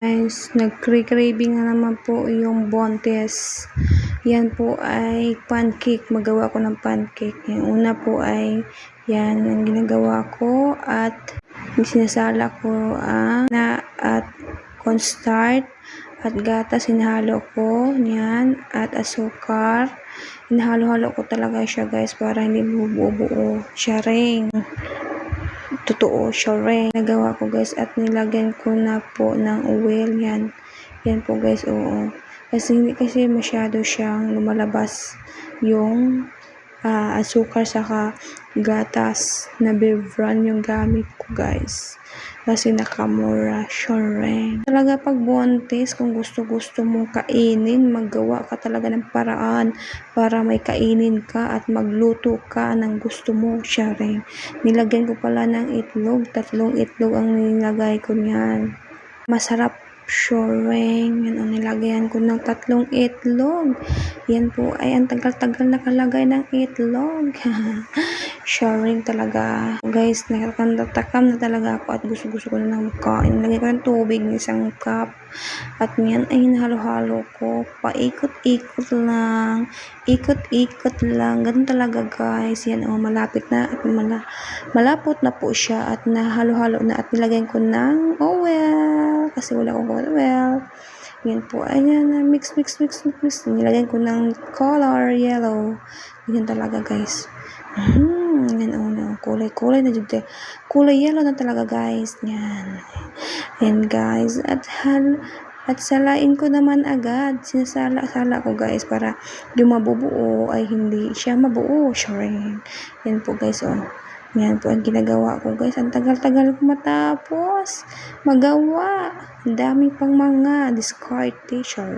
Guys, nag-craving na naman po yung Bontes. Yan po ay pancake. Magawa ko ng pancake. Yung una po ay yan ang ginagawa ko at sinasala ko ang na at cornstarch at gatas. Hinahalo ko yan at asukar. Hinahalo-halo ko talaga siya guys para hindi buo-buo. Sharing. Totoo, sure. Nagawa ko guys at nilagyan ko na po ng oil yan. Yan po guys, oo. Kasi hindi kasi masyado siyang lumalabas yung asukar saka gatas na bevran yung gamit ko guys. Kasi nakamura, sure. Talaga pag Bontes, kung gusto mong kainin, maggawa ka talaga ng paraan para may kainin ka at magluto ka ng gusto mo, sure. Nilagyan ko pala ng itlog, 3 itlog ang nilagay ko niyan. Masarap, sure. Yan ang nilagyan ko ng 3 itlog. Yan po ay ang tagal-tagal nakalagay ng itlog. Sharing talaga. Guys, nakatakam na talaga ako at gusto ko na ng kain. Nilagay ko ng tubig ng 1 cup. At yan ay hinahalo-halo ko. Paikot-ikot lang. Ikot-ikot lang. Ganun talaga guys. Yan o, malapit na at malapot na po siya at nahalo-halo na at nilagyan ko ng oil. Kasi wala akong oil. Yan po. Ayan, mix. Nilagyan ko ng color yellow. Yan talaga guys. Yan o, kulay na dito. Kulay yellow na talaga guys. Yan. Yan guys. At salain ko naman agad. Sinasala ko guys para yung mabubuo ay hindi siya mabuo. Sure. Yan po guys o. Yan po ang ginagawa ko guys. Ang tagal-tagal ko matapos magawa. Ang dami pang mga diskarte. Sure.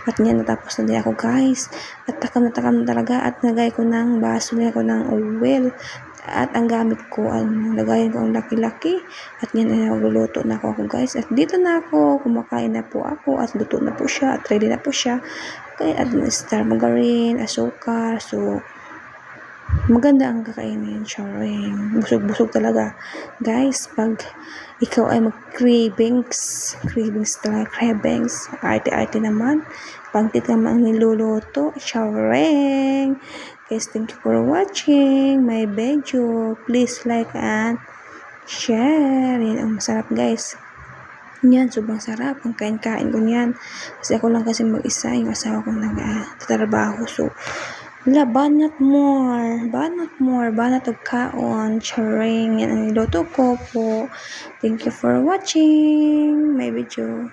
At yan, natapos na din ako guys. At takam na talaga. At nagay ko ng baso. Nagay ko ng oil. At ang gamit ko, lagayin ko ang laki-laki. At yan ay nagluluto na ako guys. At dito na ako. Kumakain na po ako. At luto na po siya. At ready na po siya. Okay, at star margarine, asukar. So, maganda ang kakainin, sharing. Busog talaga. Guys, pag ikaw ay cravings, arte naman. Pangtit naman ang niluluto, sharing. Guys, thank you for watching my video. Please like and share. Yan ang masarap guys. Yan, sobrang sarap. Ang kain-kain ko yan. Kasi ako lang kasi mag-isa. Yung asawa ko nagtatrabaho. So, banat of kaon, sharing. Yan ang niluto ko po. Thank you for watching my video.